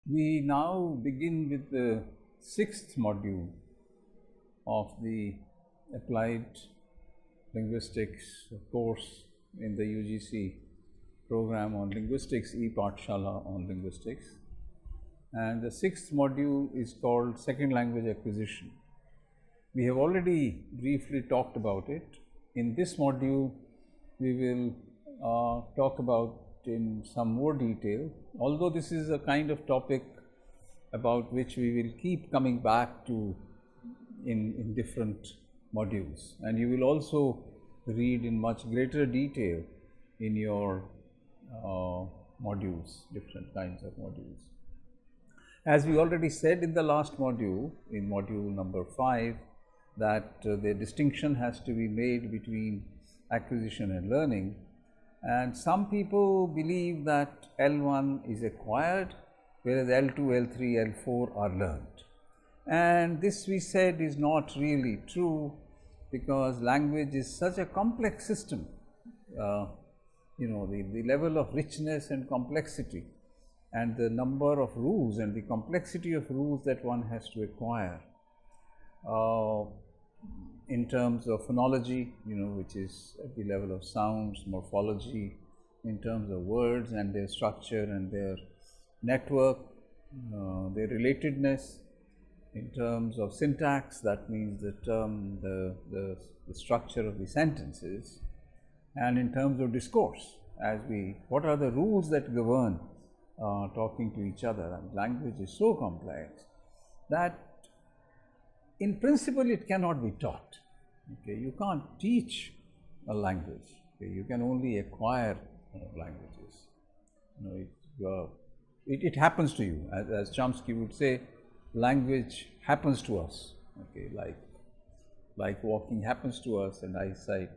We now begin with the sixth module of the Applied Linguistics course in the UGC program on Linguistics, E-Pathshala on Linguistics. And the sixth module is called Second Language Acquisition. We have already briefly talked about it. In this module, we will talk about in some more detail, although this is a kind of topic about which we will keep coming back to in different modules, and you will also read in much greater detail in your modules, different kinds of modules. As we already said in the last module, in module number 5, that the distinction has to be made between acquisition and learning. And some people believe that L1 is acquired, whereas L2, L3, L4 are learned. And this, we said, is not really true, because language is such a complex system. The level of richness and complexity, and the number of rules and the complexity of rules that one has to acquire in terms of phonology, which is at the level of sounds, morphology, in terms of words and their structure and their network, their relatedness, in terms of syntax, that means the term, the structure of the sentences, and in terms of discourse, what are the rules that govern talking to each other. And language is so complex that in principle it cannot be taught. Okay, you can't teach a language. Okay, you can only acquire languages. It happens to you, as Chomsky would say, language happens to us. Okay, like walking happens to us and eyesight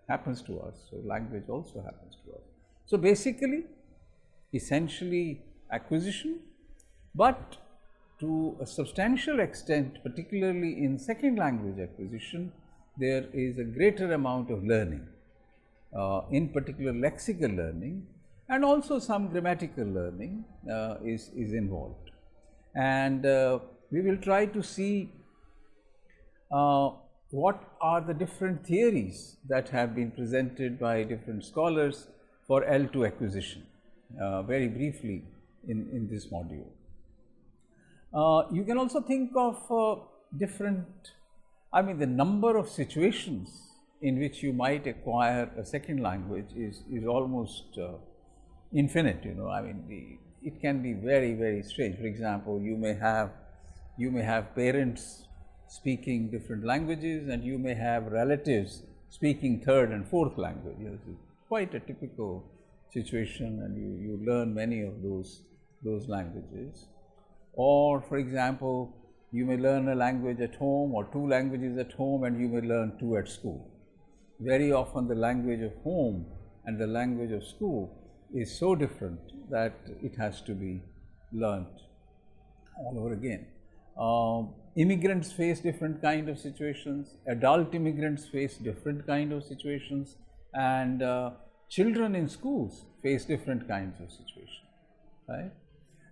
happens to us, so language also happens to us. So basically, essentially acquisition, but to a substantial extent, particularly in second language acquisition, there is a greater amount of learning, in particular lexical learning, and also some grammatical learning is involved. And we will try to see what are the different theories that have been presented by different scholars for L2 acquisition, very briefly in this module. You can also think of the number of situations in which you might acquire a second language is almost infinite. It can be very, very strange. For example, you may have parents speaking different languages, and you may have relatives speaking third and fourth language. It's quite a typical situation, and you learn many of those languages. Or, for example, you may learn a language at home or two languages at home, and you may learn two at school. Very often the language of home and the language of school is so different that it has to be learnt all over again. Immigrants face different kind of situations, adult immigrants face different kind of situations, and children in schools face different kinds of situations, right?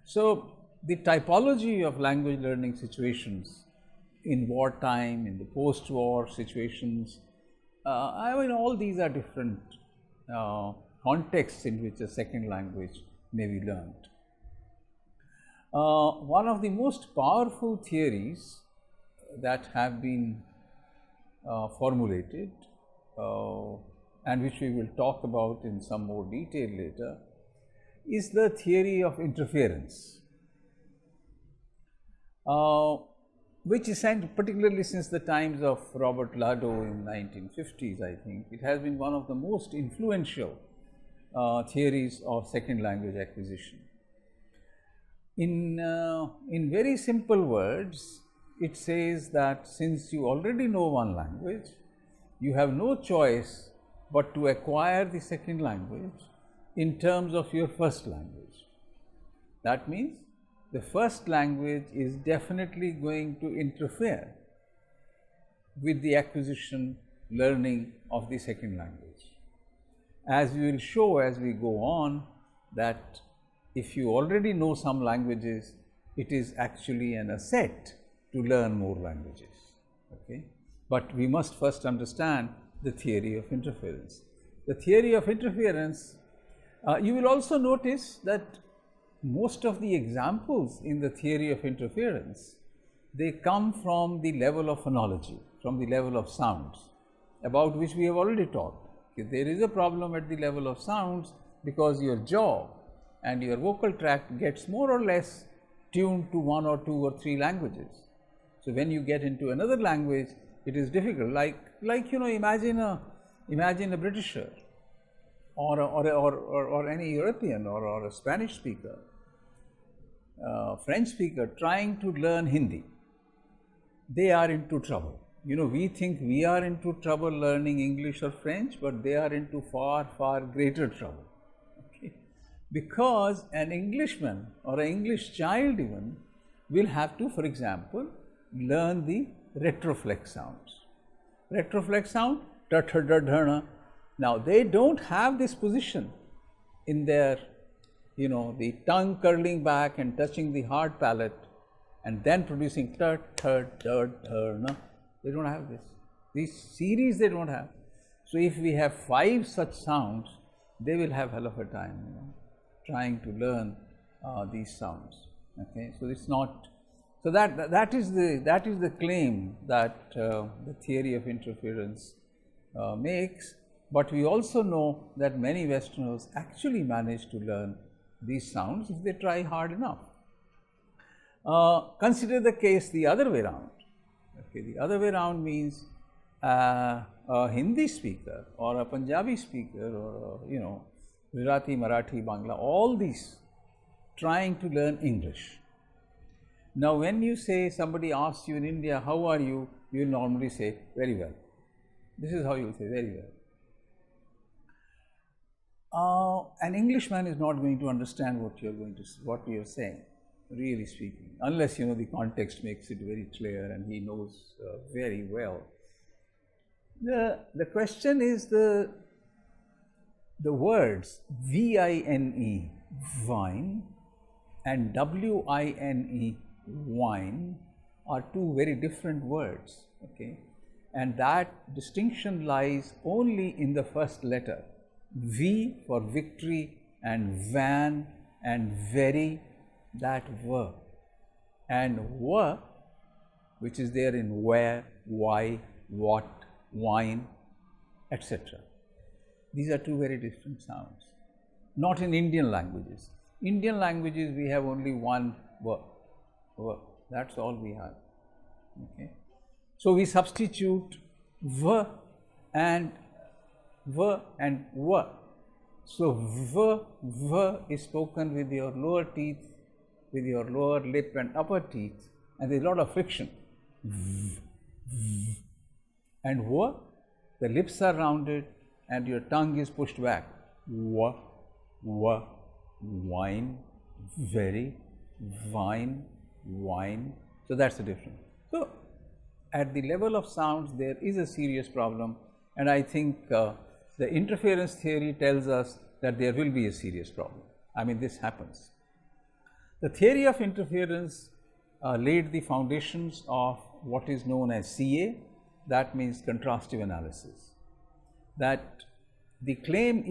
So the typology of language learning situations in wartime, in the post-war situations, all these are different contexts in which a second language may be learned. One of the most powerful theories that have been formulated, and which we will talk about in some more detail later, is the theory of interference, which is particularly since the times of Robert Lado in 1950s, I think, it has been one of the most influential theories of second language acquisition. In very simple words, it says that since you already know one language, you have no choice but to acquire the second language in terms of your first language. That means the first language is definitely going to interfere with the acquisition, learning of the second language. As we will show as we go on, that if you already know some languages, it is actually an asset to learn more languages. Okay? But we must first understand the theory of interference. The theory of interference, you will also notice that most of the examples in the theory of interference, they come from the level of phonology, from the level of sounds, about which we have already talked. Okay, there is a problem at the level of sounds because your jaw and your vocal tract gets more or less tuned to 1 or 2 or 3 languages. So when you get into another language, it is difficult. Like imagine a Britisher or any European or a Spanish speaker, French speaker trying to learn Hindi. They are into trouble. We think we are into trouble learning English or French, but they are into far, far greater trouble. Okay? Because an Englishman or an English child even will have to, for example, learn the retroflex sounds. Retroflex sound, now they don't have this position in their, the tongue curling back and touching the hard palate and then producing no, they don't have this. These series they don't have. So if we have 5 such sounds, they will have hell of a time, trying to learn these sounds. Okay, so it's not. So that is the claim that the theory of interference makes. But we also know that many Westerners actually manage to learn these sounds if they try hard enough. Consider the case the other way around. Okay, the other way around means a Hindi speaker or a Punjabi speaker or Gujarati, Marathi, Bangla, all these trying to learn English. Now, when you say somebody asks you in India, how are you? You will normally say, very well. This is how you will say, very well. An Englishman is not going to understand what you are saying, really speaking, unless the context makes it very clear and he knows very well. The question is the words vine, vine, and wine, wine, are 2 very different words. Okay, and that distinction lies only in the first letter. V for victory and van and very, that v, and w, which is there in where, why, what, wine, etc. These are 2 very different sounds. Not in Indian languages. Indian languages we have only one v. That's all we have. Okay. So we substitute v and w. So v is spoken with your lower teeth, with your lower lip and upper teeth, and there is a lot of friction. And w, the lips are rounded and your tongue is pushed back. W, wine, very, vine, wine. So that's the difference. So at the level of sounds, there is a serious problem, and I think the interference theory tells us that there will be a serious problem. I mean, this happens. The theory of interference laid the foundations of what is known as CA, that means contrastive analysis. That the claim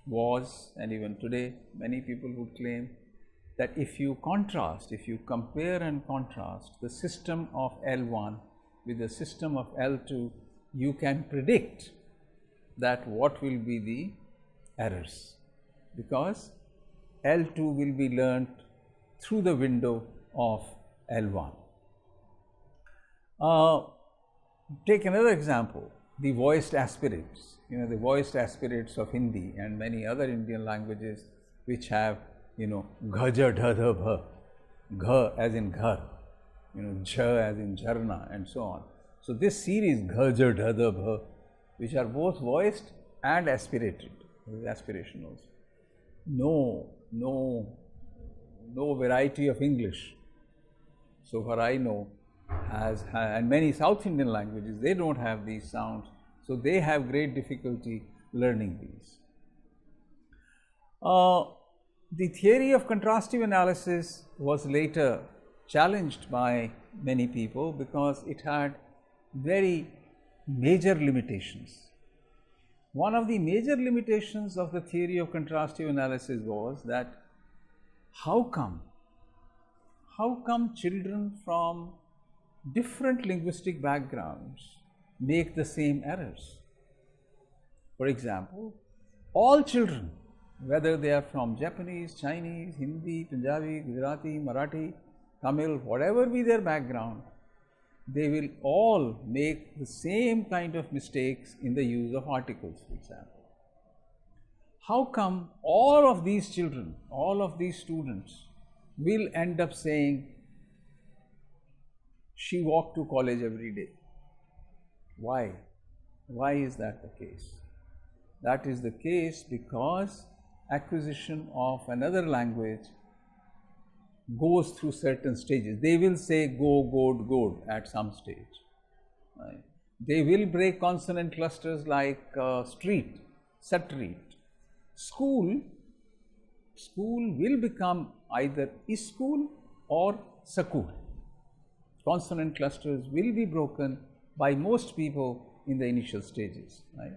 was, and even today many people would claim, that if you compare and contrast the system of L1 with the system of L2, you can predict that what will be the errors, because L2 will be learnt through the window of L1. Take another example, the voiced aspirates. The voiced aspirates of Hindi and many other Indian languages which have, ghaja dhadha bha, gha as in ghar, jha as in jharna, and so on. So this series ghaja dhadha bha, which are both voiced and aspirated, aspirationals. No variety of English, so far I know, and many South Indian languages, they don't have these sounds, so they have great difficulty learning these. The theory of contrastive analysis was later challenged by many people because it had very major limitations. One of the major limitations of the theory of contrastive analysis was that how come children from different linguistic backgrounds make the same errors? For example, all children, whether they are from Japanese, Chinese, Hindi, Punjabi, Gujarati, Marathi, Tamil, whatever be their background, they will all make the same kind of mistakes in the use of articles, for example. How come all of these children, all of these students will end up saying, she walked to college every day? Why? Why is that the case? That is the case because acquisition of another language goes through certain stages. They will say go, good at some stage. Right? They will break consonant clusters like street, street. School will become either school or school. Consonant clusters will be broken by most people in the initial stages. Right?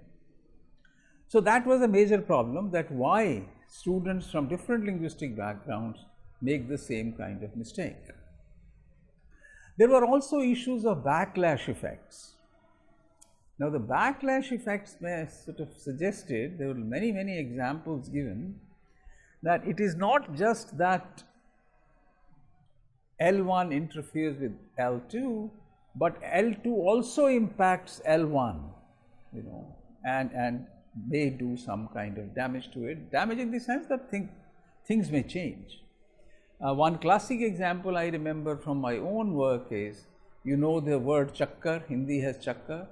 So that was a major problem, that why students from different linguistic backgrounds make the same kind of mistake. There were also issues of backlash effects. Now the backlash effects were sort of suggested, there were many examples given, that it is not just that L1 interferes with L2, but L2 also impacts L1, and may do some kind of damage to it. Damage in the sense that things may change. One classic example I remember from my own work is, the word chakkar, Hindi has chakkar.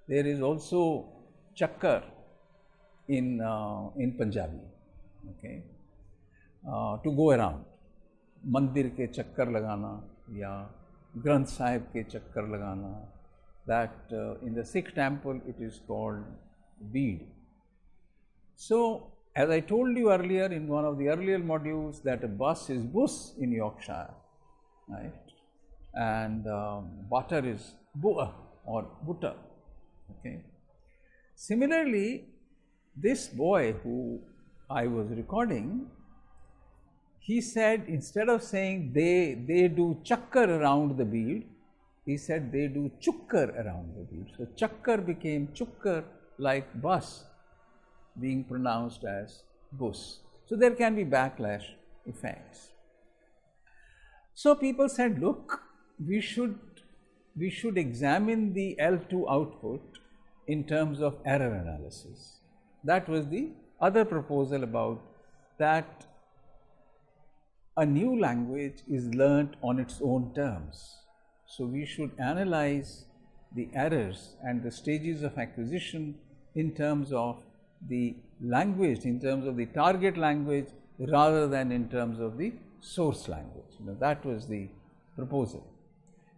There is also chakkar in Punjabi, okay, to go around. Mandir ke chakkar lagana, ya Granth Sahib ke chakkar lagana. That in the Sikh temple it is called bead. So, as I told you earlier in one of the earlier modules, that a bus is bus in Yorkshire, right? And butter is bua or butter. Okay. Similarly, this boy who I was recording, he said, instead of saying they do chakkar around the bead, he said they do chukkar around the bead. So chakkar became chukkar, like bus being pronounced as bus. So there can be backlash effects. So people said, look, we should examine the L2 output in terms of error analysis. That was the other proposal, about that a new language is learnt on its own terms. So we should analyze the errors and the stages of acquisition in terms of the language, in terms of the target language, rather than in terms of the source language. That was the proposal.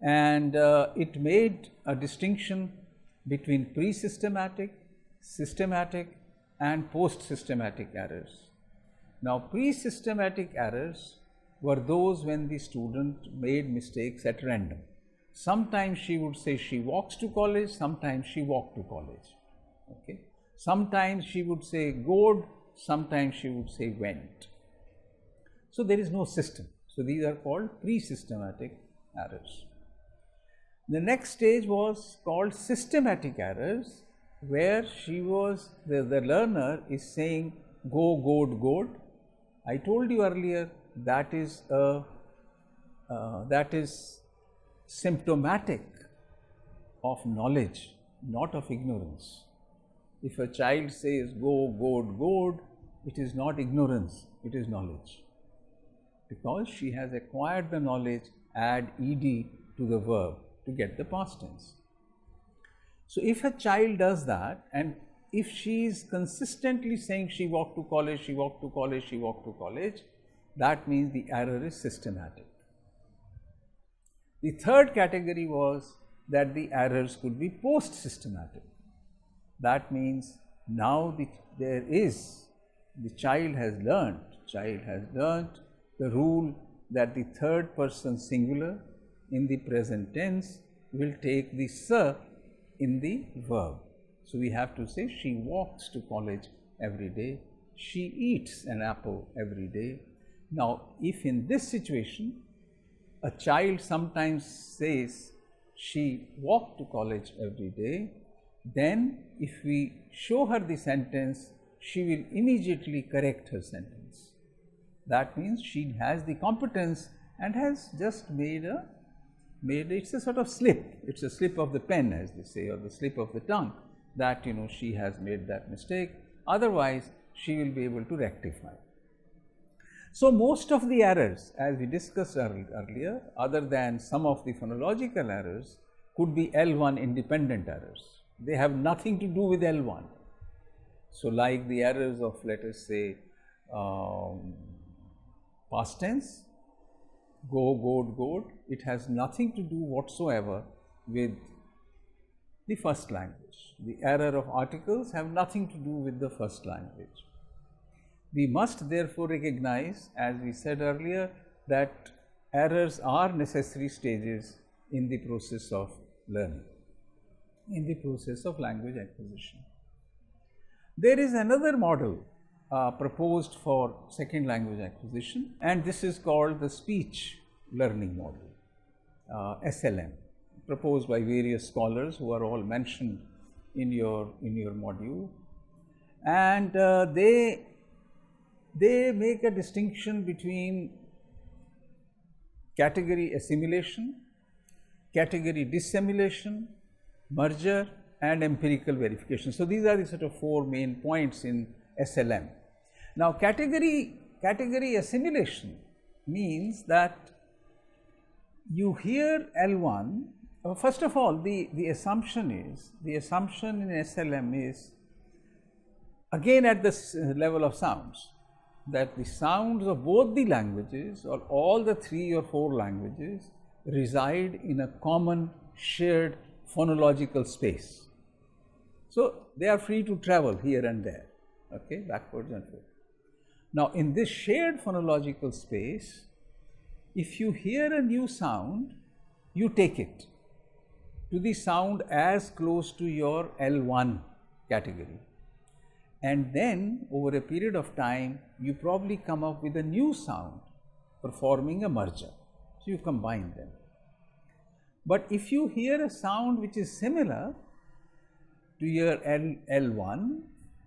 And it made a distinction between pre-systematic, systematic and post-systematic errors. Now, pre-systematic errors were those when the student made mistakes at random. Sometimes she would say she walks to college, sometimes she walked to college. Okay. Sometimes she would say good, sometimes she would say went. So there is no system. So these are called pre-systematic errors. The next stage was called systematic errors, where the learner is saying go, good. I told you earlier that is symptomatic of knowledge, not of ignorance. If a child says go, good, it is not ignorance, it is knowledge. Because she has acquired the knowledge, add ed to the verb to get the past tense. So if a child does that, and if she is consistently saying she walked to college, she walked to college, she walked to college, that means the error is systematic. The third category was that the errors could be post-systematic. That means now the child has learnt child has learnt the rule that the third person singular in the present tense will take the "sir" in the verb. So, we have to say she walks to college every day, she eats an apple every day. Now, if in this situation a child sometimes says she walked to college every day, then if we show her the sentence, she will immediately correct her sentence. That means she has the competence and has just made it's a sort of slip, it's a slip of the pen, as they say, or the slip of the tongue, that she has made that mistake. Otherwise, she will be able to rectify. So, most of the errors, as we discussed earlier, other than some of the phonological errors, could be L1 independent errors. They have nothing to do with L1. So, like the errors of, let us say, past tense, go, goed, it has nothing to do whatsoever with the first language. The error of articles have nothing to do with the first language. We must therefore recognize, as we said earlier, that errors are necessary stages in the process of learning, in the process of language acquisition. There is another model proposed for second language acquisition, and this is called the speech learning model, SLM, proposed by various scholars who are all mentioned in your module, and they make a distinction between category assimilation, category dissimilation, merger, and empirical verification. So, these are the sort of four main points in SLM. Now, category assimilation means that you hear L1. First of all, the assumption in SLM is again at the level of sounds, that the sounds of both the languages or all the 3 or 4 languages reside in a common shared phonological space. So, they are free to travel here and there, okay, backwards and forwards. Now, in this shared phonological space, if you hear a new sound, you take it to the sound as close to your L1 category, and then over a period of time you probably come up with a new sound performing a merger. So, you combine them. But if you hear a sound which is similar to your L1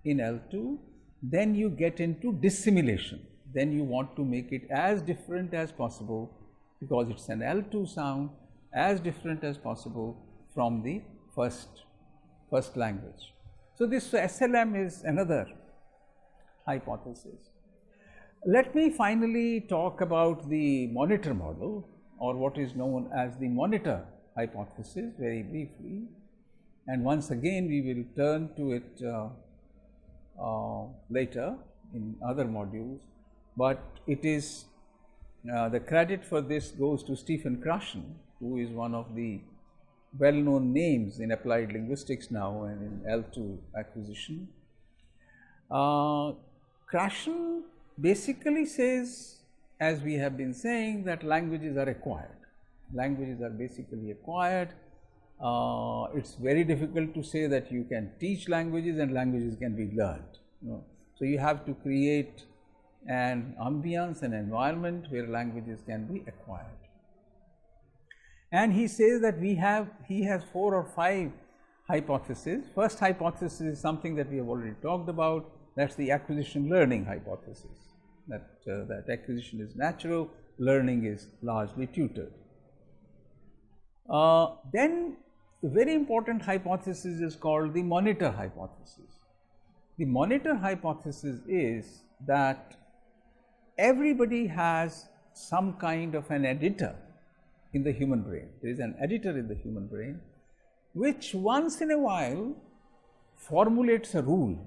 in L2, then you get into dissimilation. Then you want to make it as different as possible, because it's an L2 sound, as different as possible from the first language. So, this SLM is another hypothesis. Let me finally talk about the monitor model, or what is known as the monitor hypothesis, very briefly, and once again we will turn to it later in other modules, but it is the credit for this goes to Stephen Krashen, who is one of the well-known names in applied linguistics now and in L2 acquisition. Krashen basically says, as we have been saying, that languages are acquired. Languages are basically acquired. It's very difficult to say that you can teach languages and languages can be learned. So, you have to create an ambience, an environment where languages can be acquired. And he says that he has 4 or 5 hypotheses. First hypothesis is something that we have already talked about, that is the acquisition learning hypothesis, that acquisition is natural, learning is largely tutored. Then the very important hypothesis is called the monitor hypothesis. The monitor hypothesis is that everybody has some kind of an editor in the human brain. There is an editor in the human brain which once in a while formulates a rule,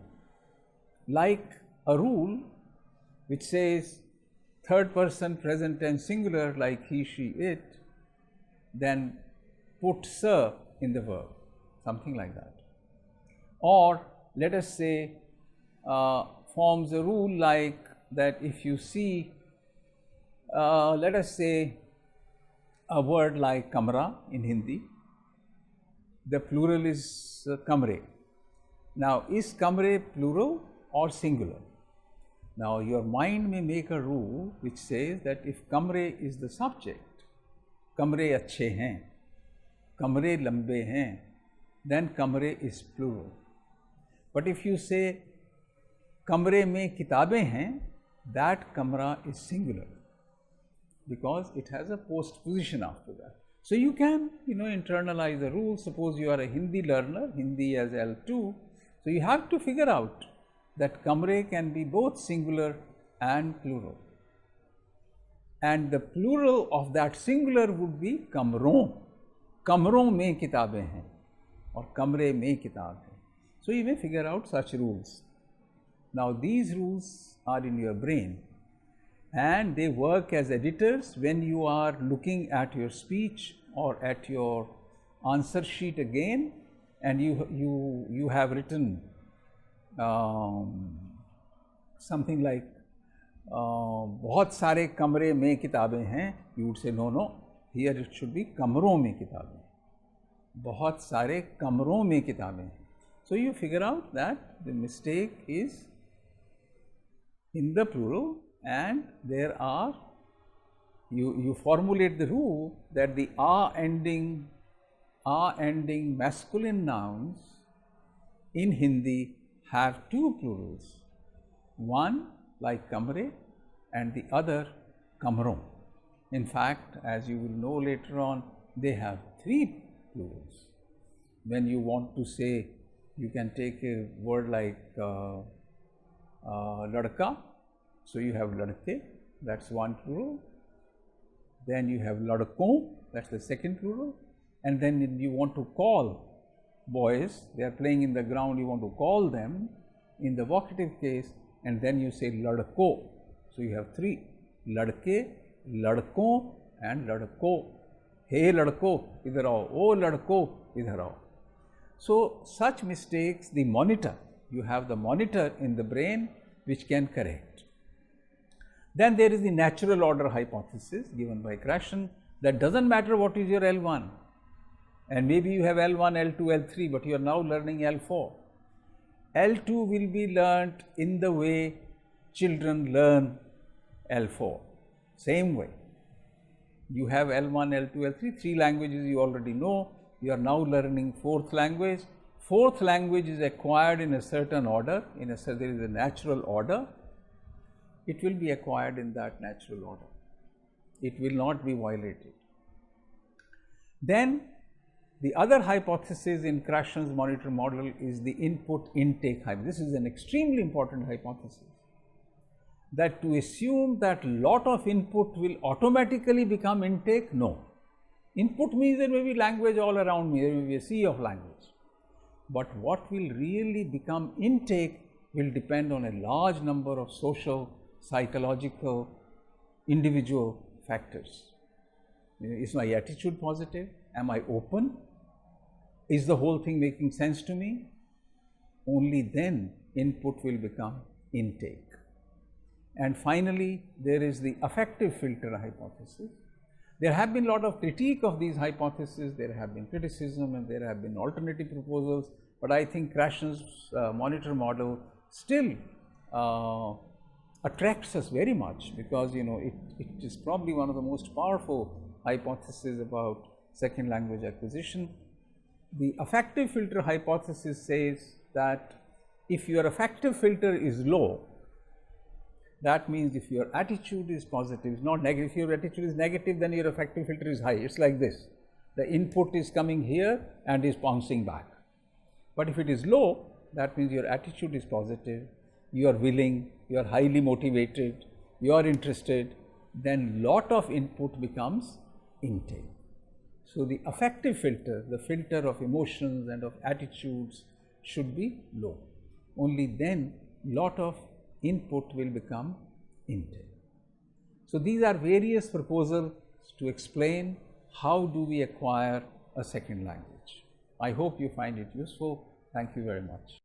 like a rule which says third person present tense singular, like he, she, it, then put "sir" in the verb, something like that. Or let us say forms a rule like that if you see, let us say, a word like kamra in Hindi, the plural is kamre. Now, is kamre plural or singular? Now, your mind may make a rule which says that if kamre is the subject, kamre अच्छे हैं, kamre लंबे हैं, then kamre is plural. But if you say kamre में किताबें हैं, that kamra is singular, because it has a postposition after that. So you can, internalize the rule. Suppose you are a Hindi learner, Hindi as L2, so you have to figure out that kamre can be both singular and plural. And the plural of that singular would be kamron. Kamron mein kitabein hain or kamre mein kitab hai. So you may figure out such rules. Now these rules are in your brain, and they work as editors when you are looking at your speech or at your answer sheet again, and you have written something like बहुत सारे कमरे में किताबें हैं, you would say no, here it should be कमरों में किताबें, बहुत सारे कमरों में किताबें हैं. So you figure out that the mistake is in the plural, and there are, you formulate the rule that the ending masculine nouns in Hindi have two plurals, one like kamre and the other kamron. In fact, as you will know later on, they have three plurals. When you want to say, you can take a word like ladka, so you have ladke, that's one plural. Then you have ladkon, that's the second plural. And then you want to call boys, they are playing in the ground, you want to call them in the vocative case, and then you say ladko. So you have three, ladke, ladkon and ladko. Hey ladko, idhar aao. Oh ladko, idhar aao. So such mistakes, the monitor, you have the monitor in the brain which can correct. Then there is the natural order hypothesis given by Krashen, that doesn't matter what is your L1, and maybe you have L1, L2, L3, but you are now learning L4. L2 will be learnt in the way children learn L4, same way. You have L1, L2, L3, three languages you already know, you are now learning fourth language. Fourth language is acquired in a certain order, there is a natural order. It will be acquired in that natural order. It will not be violated. Then the other hypothesis in Krashen's monitor model is the input-intake hypothesis. This is an extremely important hypothesis, that to assume that lot of input will automatically become intake, no. Input means there may be language all around me, there may be a sea of language. But what will really become intake will depend on a large number of social, psychological, individual factors. Is my attitude positive? Am I open? Is the whole thing making sense to me? Only then input will become intake. And finally, there is the affective filter hypothesis. There have been a lot of critique of these hypotheses, there have been criticism, and there have been alternative proposals, but I think Krashen's monitor model still attracts us very much, because it is probably one of the most powerful hypotheses about second language acquisition. The affective filter hypothesis says that if your affective filter is low, that means if your attitude is positive, not negative. If your attitude is negative, then your affective filter is high. It's like this. The input is coming here and is bouncing back. But if it is low, that means your attitude is positive, you are willing, you are highly motivated, you are interested, then lot of input becomes intake. So the affective filter, the filter of emotions and of attitudes, should be low. Only then lot of input will become intake. So these are various proposals to explain how do we acquire a second language. I hope you find it useful. Thank you very much.